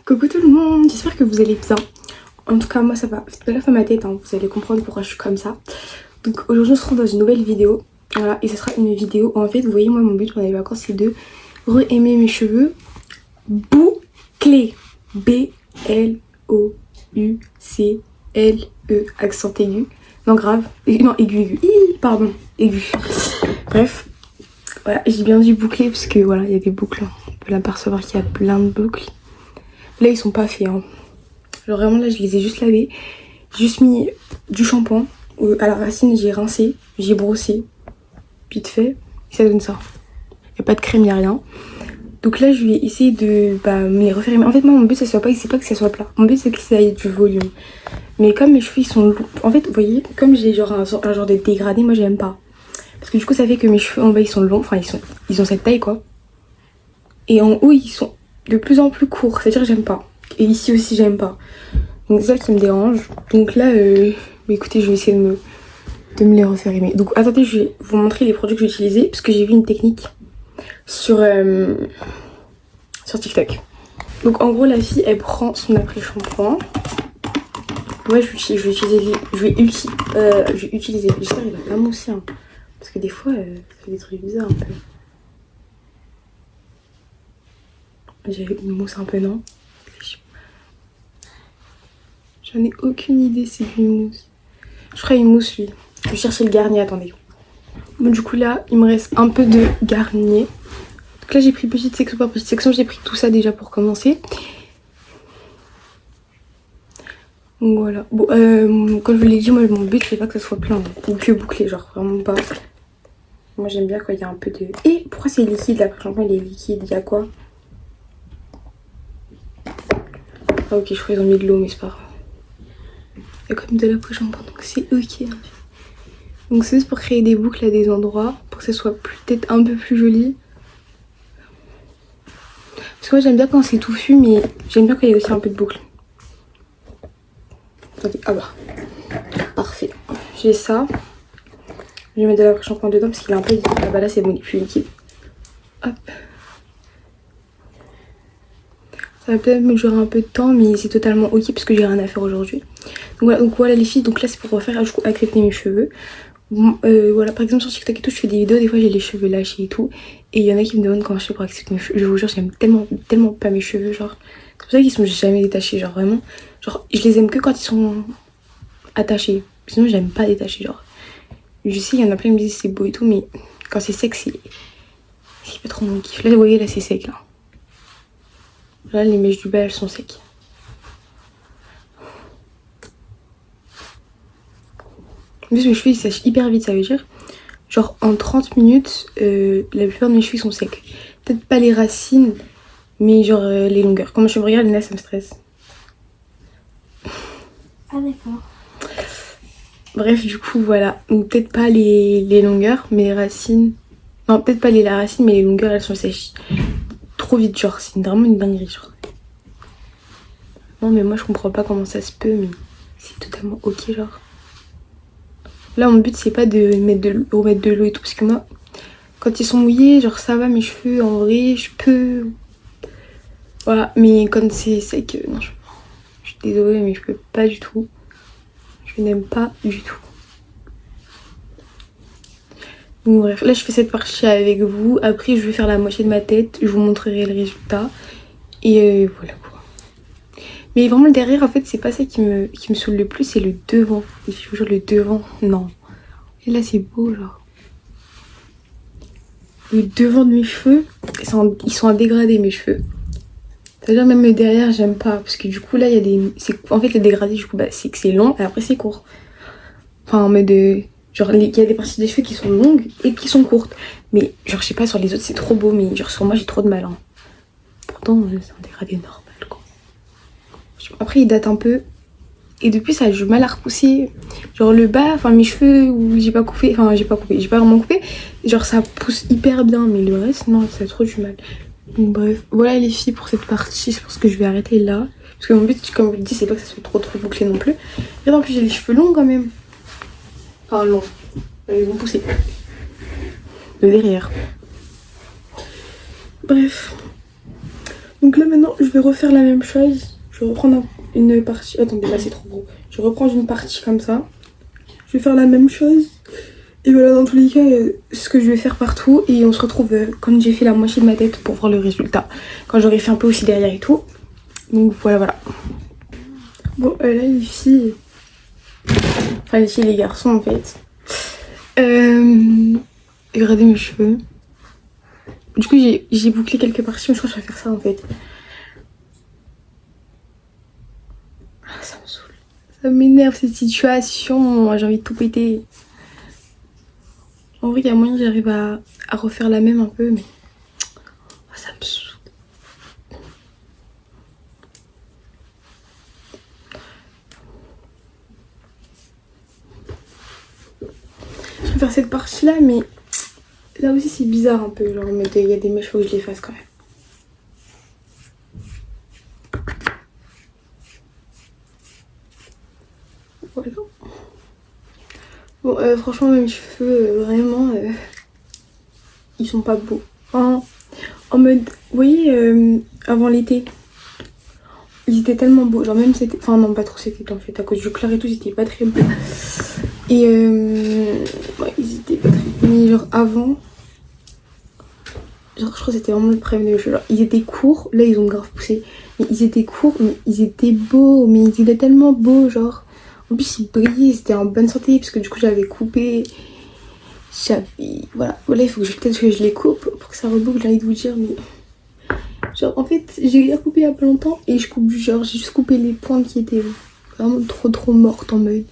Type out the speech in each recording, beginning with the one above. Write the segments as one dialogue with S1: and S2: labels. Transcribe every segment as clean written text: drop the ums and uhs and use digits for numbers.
S1: Coucou tout le monde, j'espère que vous allez bien. En tout cas moi ça va, faites pas gaffe à ma tête, hein. Vous allez comprendre pourquoi je suis comme ça. Donc aujourd'hui on se retrouve dans une nouvelle vidéo. Voilà, et ce sera une vidéo, en fait vous voyez moi mon but pendant les vacances c'est de re-aimer mes cheveux bouclés. B-L-O-U-C-L-E, accent aigu. Non grave, non aigu, pardon, aigu. Bref, voilà, j'ai bien dit boucler parce que voilà, il y a des boucles, hein. On peut l'apercevoir qu'il y a plein de boucles. Là ils sont pas faits, hein. Genre vraiment là je les ai juste lavés. J'ai juste mis du shampoing. À la racine j'ai rincé, j'ai brossé. Vite fait, et ça donne ça. Y a pas de crème, y a rien. Donc là je vais essayer de me les refaire. En fait moi mon but c'est pas que ça soit plat. Mon but c'est que ça ait du volume. Mais comme mes cheveux ils sont longs. En fait vous voyez, comme j'ai genre un genre de dégradé, moi j'aime pas. Parce que du coup ça fait que mes cheveux en bas ils sont longs. Enfin ils ont cette taille quoi. Et en haut ils sont de plus en plus courts. C'est-à-dire que j'aime pas. Et ici aussi j'aime pas. Donc c'est ça qui me dérange. Donc là écoutez je vais essayer de me les refaire aimer. Donc attendez, je vais vous montrer les produits que j'ai utilisés parce que j'ai vu une technique sur TikTok. Donc en gros la fille elle prend son après-shampoing. Ouais je vais utiliser, j'espère qu'il va pas mousser, hein. Parce que des fois ça fait des trucs bizarres un peu. J'ai une mousse un peu, non? J'en ai aucune idée, c'est une mousse. Je ferai une mousse lui. Je vais chercher le garnier, attendez. Bon du coup là il me reste un peu de garnier. Donc là j'ai pris petite section par petite section, j'ai pris tout ça déjà pour commencer. Donc voilà. Bon comme je vous l'ai dit, moi mon but c'est pas que ça soit plein ou que bouclé, genre vraiment pas. Moi j'aime bien quand il y a un peu de... Et pourquoi c'est liquide là? Franchement il est liquide, il y a quoi? Ah ok, je crois qu'ils ont mis de l'eau mais c'est pas grave. Il y a quand même de l'après-shampoing donc c'est ok. Donc c'est juste pour créer des boucles à des endroits, pour que ça soit peut-être un peu plus joli. Parce que moi j'aime bien quand c'est touffu, mais j'aime bien quand il y a aussi un peu de boucle. Attendez, ah bah, parfait. J'ai ça. Je vais mettre de l'après-shampoing dedans parce qu'il est un peu liquide. Ah bah là c'est bon, il est plus liquide. Hop. Ça va peut-être me durer un peu de temps, mais c'est totalement ok parce que j'ai rien à faire aujourd'hui. Donc voilà les filles, donc là c'est pour refaire du coup accepter mes cheveux. Voilà, par exemple sur TikTok et tout, je fais des vidéos, des fois j'ai les cheveux lâchés et tout. Et il y en a qui me demandent comment je fais pour accepter mes cheveux. Je vous jure, j'aime tellement pas mes cheveux, genre. C'est pour ça qu'ils sont jamais détachés, genre vraiment. Genre, je les aime que quand ils sont attachés. Sinon, j'aime pas détacher, genre. Je sais, il y en a plein qui me disent c'est beau et tout, mais quand c'est sec, c'est pas trop mon kiff. Là, vous voyez, là c'est sec, là. Là, les mèches du bas, elles sont secs. En plus, mes cheveux ils sèchent hyper vite, ça veut dire. Genre en 30 minutes, la plupart de mes cheveux ils sont secs. Peut-être pas les racines, mais genre les longueurs. Quand je me regarde, là ça me stresse.
S2: Ah d'accord.
S1: Bref, du coup voilà. Donc peut-être pas les longueurs, mais les racines. Non, peut-être pas la racine, mais les longueurs elles sont sèches. Trop vite, genre c'est vraiment une dinguerie, genre. Non mais moi je comprends pas comment ça se peut, mais c'est totalement ok, genre. Là mon but c'est pas de remettre de l'eau et tout, parce que moi quand ils sont mouillés genre ça va, mes cheveux en vrai je peux, voilà, mais quand c'est sec non, je suis désolée mais je peux pas du tout, je n'aime pas du tout. Donc bref, là je fais cette partie avec vous, après je vais faire la moitié de ma tête, je vous montrerai le résultat et voilà quoi. Mais vraiment le derrière en fait c'est pas ça qui me saoule le plus, c'est le devant. Et je vous jure le devant, non. Et là c'est beau genre. Le devant de mes cheveux, ils sont en dégradé mes cheveux. C'est-à-dire même le derrière j'aime pas. Parce que du coup là il y a des... En fait le dégradé du coup c'est que c'est long et après c'est court. Enfin en mode... genre il y a des parties des cheveux qui sont longues et qui sont courtes. Mais genre je sais pas, sur les autres c'est trop beau, mais genre sur moi j'ai trop de mal, hein. Pourtant c'est un dégradé normal quoi. Après il date un peu et depuis ça a du mal à repousser. Genre le bas, enfin mes cheveux où j'ai pas vraiment coupé, genre ça pousse hyper bien, mais le reste non, ça a trop du mal. Donc bref, voilà les filles pour cette partie, je pense que je vais arrêter là. Parce que mon but, comme je vous le dis, c'est pas que ça soit trop bouclé non plus. Et en plus j'ai les cheveux longs quand même. Enfin longs, ils vont pousser. De derrière. Bref. Donc là maintenant je vais refaire la même chose. Je vais reprendre une partie. Attendez, là c'est trop gros. Je vais reprendre une partie comme ça. Je vais faire la même chose. Et voilà, dans tous les cas, c'est ce que je vais faire partout. Et on se retrouve quand j'ai fait la moitié de ma tête pour voir le résultat. Quand j'aurai fait un peu aussi derrière et tout. Donc voilà, voilà. Bon, là les filles... Enfin les filles et les garçons en fait. Regardez mes cheveux. Du coup j'ai bouclé quelques parties, mais je crois que je vais faire ça en fait. Ah, ça me saoule. Ça m'énerve cette situation. J'ai envie de tout péter. En vrai, il y a moyen que j'arrive à refaire la même un peu, mais ça me saoule. Je vais faire cette partie-là, mais là aussi c'est bizarre un peu. Genre, il y a des mèches, faut que je les fasse quand même. Voilà. Bon, franchement, mes cheveux, vraiment, ils sont pas beaux. En mode, vous voyez, avant l'été, ils étaient tellement beaux. Genre, même c'était. Enfin, non, pas trop cet été en fait. À cause du clair et tout, c'était pas très beau. Et ouais, ils étaient pas très. Mais genre, avant. Genre, je crois que c'était vraiment le problème de mes cheveux. Genre, ils étaient courts. Là, ils ont grave poussé. Mais ils étaient courts, mais ils étaient beaux. Mais ils étaient tellement beaux, genre. En plus, ils brillaient, ils étaient en bonne santé. Parce que du coup, j'avais coupé. Voilà, il faut que peut-être que je les coupe pour que ça reboucle, j'ai envie de vous dire, mais genre en fait j'ai coupé il y a pas longtemps et je coupe genre j'ai juste coupé les pointes qui étaient vraiment trop mortes en mode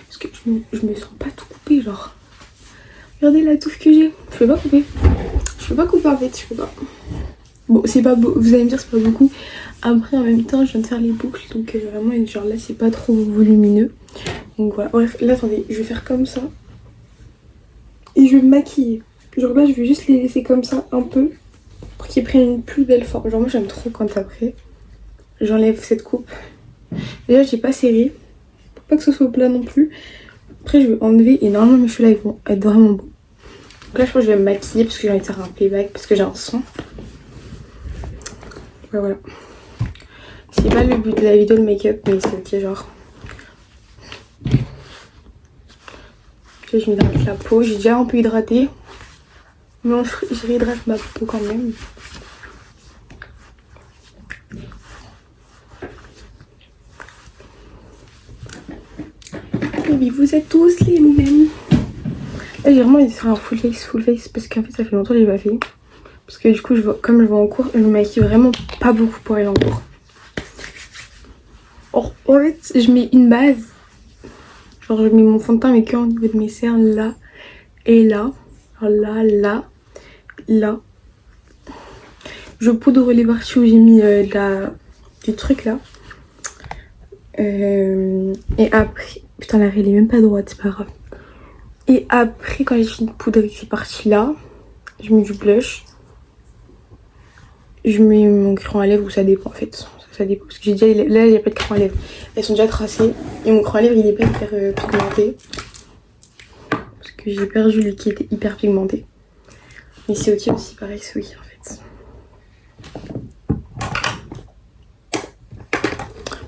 S1: parce que je me sens pas tout coupé genre. Regardez la touffe que j'ai, je peux pas couper en fait, je peux pas. Bon c'est pas beau, vous allez me dire c'est pas beaucoup. Après en même temps je viens de faire les boucles donc vraiment genre là c'est pas trop volumineux. Donc voilà, bref là attendez, je vais faire comme ça. Et je vais me maquiller. Genre là je vais juste les laisser comme ça un peu pour qu'ils prennent une plus belle forme. Genre moi j'aime trop quand après j'enlève cette coupe. Déjà j'ai pas serré pour pas que ce soit plat non plus. Après je vais enlever et normalement mes cheveux là ils vont être vraiment beaux. Donc là je pense que je vais me maquiller parce que j'ai envie de faire un playback parce que j'ai un son. Ouais, voilà. C'est pas le but de la vidéo le make-up mais c'est ok genre. Je m'hydrate la peau, j'ai déjà un peu hydraté. Mais je réhydrate ma peau quand même. Oui, vous êtes tous les mêmes. Là, j'ai vraiment envie de faire un full face parce qu'en fait, ça fait longtemps que je l'ai pas fait. Parce que du coup, comme je vais en cours, je me maquille vraiment pas beaucoup pour aller en cours. Or, en fait, je mets une base. Genre, je mets mon fond de teint, mais qu'au niveau de mes cernes, là et là. Alors là. Je poudre les parties où j'ai mis du truc là. Et après, putain, la règle est même pas droite, c'est pas grave. Et après, quand j'ai fini de poudrer ces parties-là, je mets du blush. Je mets mon crayon à lèvres ou ça dépend en fait. Ça dépend. Parce que j'ai déjà, là, il n'y a pas de crayon à lèvres. Elles sont déjà tracées. Et mon crayon à lèvres, il est pas hyper pigmenté. Parce que j'ai perdu le qui était hyper pigmenté. Mais c'est ok aussi, pareil, c'est ok en fait.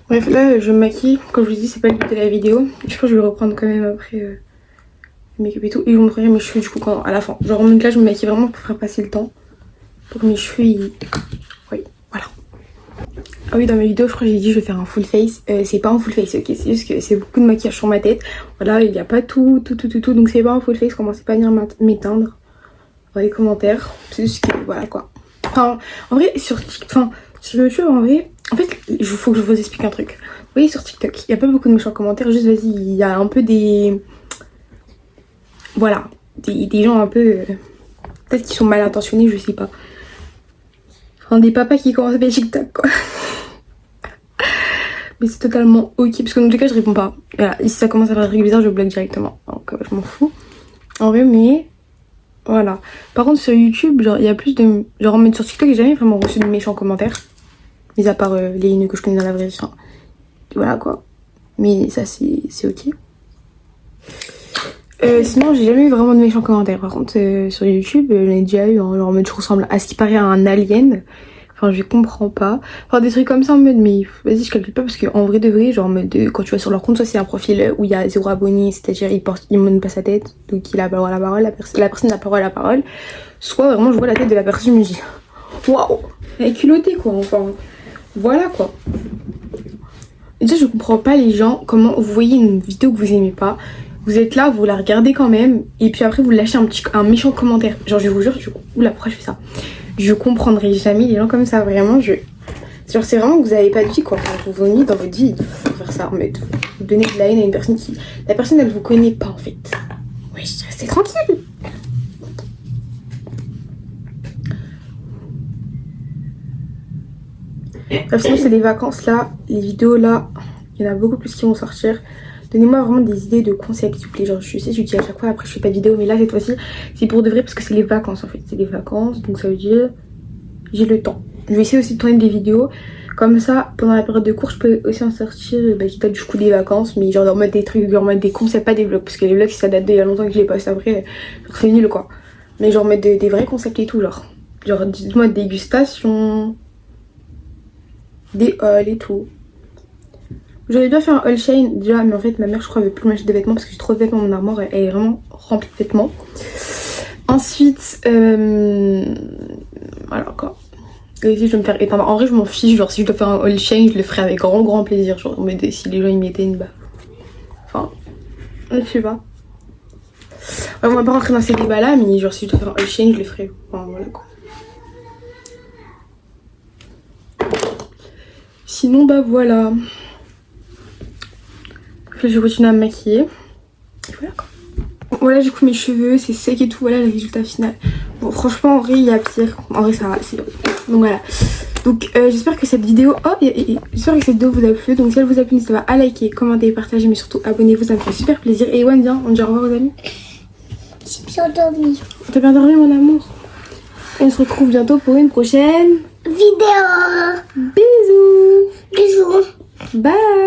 S1: Bref, là, je me maquille. Comme je vous dis, c'est pas le but de la vidéo. Je pense que je vais reprendre quand même après le make-up et tout. Et je vous montrerai mes cheveux du coup à la fin. Genre, là, je me maquille vraiment pour faire passer le temps. Pour que mes cheveux, ils... Oui, voilà. Ah oui, dans mes vidéos, je crois que j'ai dit je vais faire un full face. C'est pas un full face, ok. C'est juste que c'est beaucoup de maquillage sur ma tête. Voilà, il n'y a pas tout. Donc c'est pas un full face. Commencez pas à venir m'éteindre dans les commentaires. C'est juste que, voilà quoi. Enfin, en vrai, sur YouTube, en vrai... En fait, il faut que je vous explique un truc. Vous voyez, sur TikTok, il n'y a pas beaucoup de méchants commentaires. Juste, vas-y, il y a un peu des... Voilà. Des gens un peu... Peut-être qu'ils sont mal intentionnés, je sais pas. Enfin, des papas qui commencent à faire TikTok, quoi. Mais c'est totalement ok. Parce que dans tous les cas, je réponds pas. Voilà. Et si ça commence à faire des trucs bizarres, je bloque directement. Donc, je m'en fous. En vrai, mais... Voilà. Par contre, sur YouTube, genre, il y a plus de... Genre, en mode sur TikTok, j'ai jamais vraiment reçu de méchants commentaires. Mis à part les haineux que je connais dans la vraie vie. Enfin, voilà, quoi. Mais ça, c'est ok. Sinon, j'ai jamais eu vraiment de méchants commentaires. Par contre, sur YouTube, j'en ai déjà eu, hein, genre en mode je ressemble à ce qui paraît à un alien. Enfin, je comprends pas. Enfin, des trucs comme ça en mode, mais vas-y, je calcule pas parce qu'en vrai de vrai, genre en mode, quand tu vas sur leur compte, soit c'est un profil où il y a 0 abonnés, c'est-à-dire il monte pas sa tête, donc il a pas la parole, la personne n'a pas la parole. Soit vraiment, je vois la tête de la personne, je me dis, waouh, elle est culottée quoi, enfin, voilà quoi. Et déjà, je comprends pas les gens, comment vous voyez une vidéo que vous aimez pas, vous êtes là, vous la regardez quand même, et puis après vous lâchez un méchant commentaire. Genre, je vous jure, oula, pourquoi je fais ça? Je comprendrai jamais les gens comme ça, vraiment, genre, c'est vraiment que vous avez pas de vie, quoi. Enfin, vous vous mis dans votre vie de faire ça, mais vous donnez de la haine à une personne qui... La personne, elle vous connaît pas, en fait. Ouais, restez tranquille. Bref, sinon, c'est les vacances, là, les vidéos, là, il y en a beaucoup plus qui vont sortir. Donnez-moi vraiment des idées de concepts, s'il vous plaît. Genre, je sais, je dis à chaque fois, après, je fais pas de vidéo, mais là, cette fois-ci, c'est pour de vrai, parce que c'est les vacances, en fait. C'est les vacances, donc ça veut dire... J'ai le temps. Je vais essayer aussi de tourner des vidéos. Comme ça, pendant la période de cours, je peux aussi en sortir, qui date du coup des vacances, mais genre en mode des trucs, en mode des concepts, pas des vlogs. Parce que les vlogs, ça date d'il y a longtemps que je les poste après, c'est nul quoi. Mais genre mettre des vrais concepts et tout, genre. Genre, dites-moi dégustation, des hauls et tout. J'aurais bien fait un haul Shein déjà, mais en fait, ma mère, je crois, veut plus m'acheter de vêtements parce que j'ai trop de vêtements dans mon armoire, elle est vraiment remplie de vêtements. Ensuite, voilà quoi. Et si je vais me faire éteindre, en vrai je m'en fiche, genre si je dois faire un haul Shein, je le ferai avec grand plaisir, genre mais si les gens ils m'éteignent, bah... Enfin, je sais pas. Ouais, on va pas rentrer dans ces débats là, mais genre si je dois faire un haul Shein, je le ferai. Enfin voilà quoi. Sinon bah voilà. Là je continue à me maquiller. Et voilà quoi. Voilà du coup mes cheveux, c'est sec et tout, voilà le résultat final. Bon franchement en vrai il y a pire, en vrai ça va, c'est bon. Donc voilà. Donc j'espère que cette vidéo, j'espère que cette vidéo vous a plu. Donc si elle vous a plu, n'hésitez pas à liker, commenter, partager, mais surtout abonnez-vous, ça me fait super plaisir. Et Ewan, viens, on dit au revoir aux amis.
S2: J'ai bien dormi.
S1: T'as bien dormi mon amour. Et on se retrouve bientôt pour une prochaine
S2: Vidéo.
S1: Bisous.
S2: Bisous.
S1: Bye.